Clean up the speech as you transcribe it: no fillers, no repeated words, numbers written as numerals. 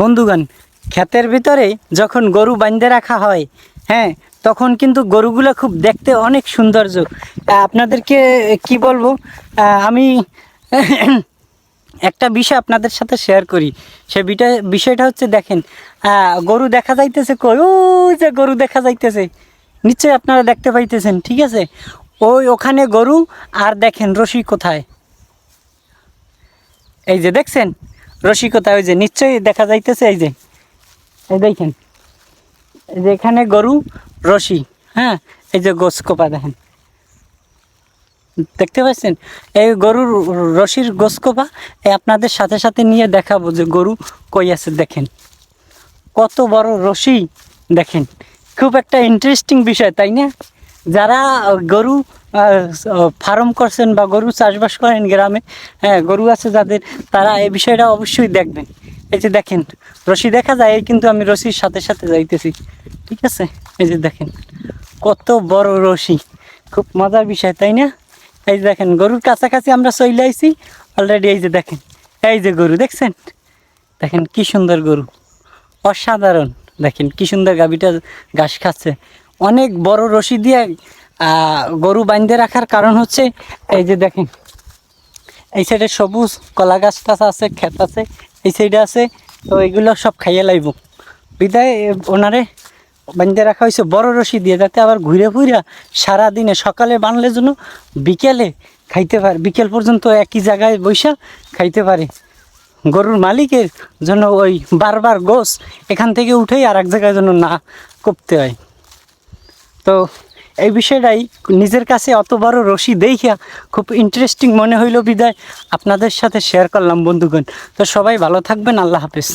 বন্ধুগণ, ক্ষেতের ভিতরে যখন গরু বাঁধে রাখা হয়, হ্যাঁ, তখন কিন্তু গরুগুলো খুব দেখতে অনেক সৌন্দর্য। আপনাদেরকে কি বলবো, আমি একটা বিষয় আপনাদের সাথে শেয়ার করি। সে বিষয়টা হচ্ছে, দেখেন, গরু দেখা যাইতেছে কই, ওই যে গরু দেখা যাইতেছে, নিশ্চয়ই আপনারা দেখতে পাইতেছেন, ঠিক আছে? ওখানে গরু, আর দেখেন রশি কোথায়, এই যে দেখছেন রশি কোথায়, ওই যে নিশ্চয়ই দেখা যাইতেছে, এই যে এই দেখেন, এই যে এখানে গরু, রশি, হ্যাঁ, এই যে গোসকোপা দেখেন, দেখতে পাচ্ছেন? এই গরুর রশির গোসকোপা এই আপনাদের সাথে সাথে নিয়ে দেখাবো যে গরু কই আছে। দেখেন কত বড় রশি, দেখেন, খুব একটা ইন্টারেস্টিং বিষয়, তাই না? যারা গরু ফার্ম করছেন বা গরু চাষবাস করেন গ্রামে, হ্যাঁ, গরু আছে যাদের, তারা এই বিষয়টা অবশ্যই দেখবেন। এই যে দেখেন রশি দেখা যায়, এই কিন্তু আমি রশির সাথে সাথে যাইতেছি, ঠিক আছে? এই যে দেখেন কত বড় রশি, খুব মজার বিষয়, তাই না? এই যে দেখেন গরুর কাছাকাছি আমরা চলে আইছি অলরেডি। এই যে দেখেন, এই যে গরু দেখছেন, দেখেন কি সুন্দর গরু, অসাধারণ। দেখেন কি সুন্দর, গাভীটা ঘাস খাচ্ছে। অনেক বড় রশি দিয়ে গরু বাঁধে রাখার কারণ হচ্ছে, এই যে দেখেন এই সাইডে সবুজ কলা গাছ টাছ আছে, ক্ষেত আছে, এই সাইডে আছে, তো এগুলো সব খাইয়ে লাইব বিদায় ওনারে বাঁধে রাখা হয়েছে বড় রশি দিয়ে, যাতে আবার ঘুরে ঘুরে সারাদিনে, সকালে বানলে যেন বিকেলে খাইতে পারে, বিকেল পর্যন্ত একই জায়গায় বৈশা খাইতে পারে। গরুর মালিকের জন্য ওই বারবার গোস এখান থেকে উঠেই আর এক জায়গায় যেন না করতে হয়। তো এই বিষয়টাই নিজের কাছে অত বড় রশি দেখিয়া খুব ইন্টারেস্টিং মনে হইল বিদায় আপনাদের সাথে শেয়ার করলাম বন্ধুগণ। তো সবাই ভালো থাকবেন, আল্লাহ হাফেজ।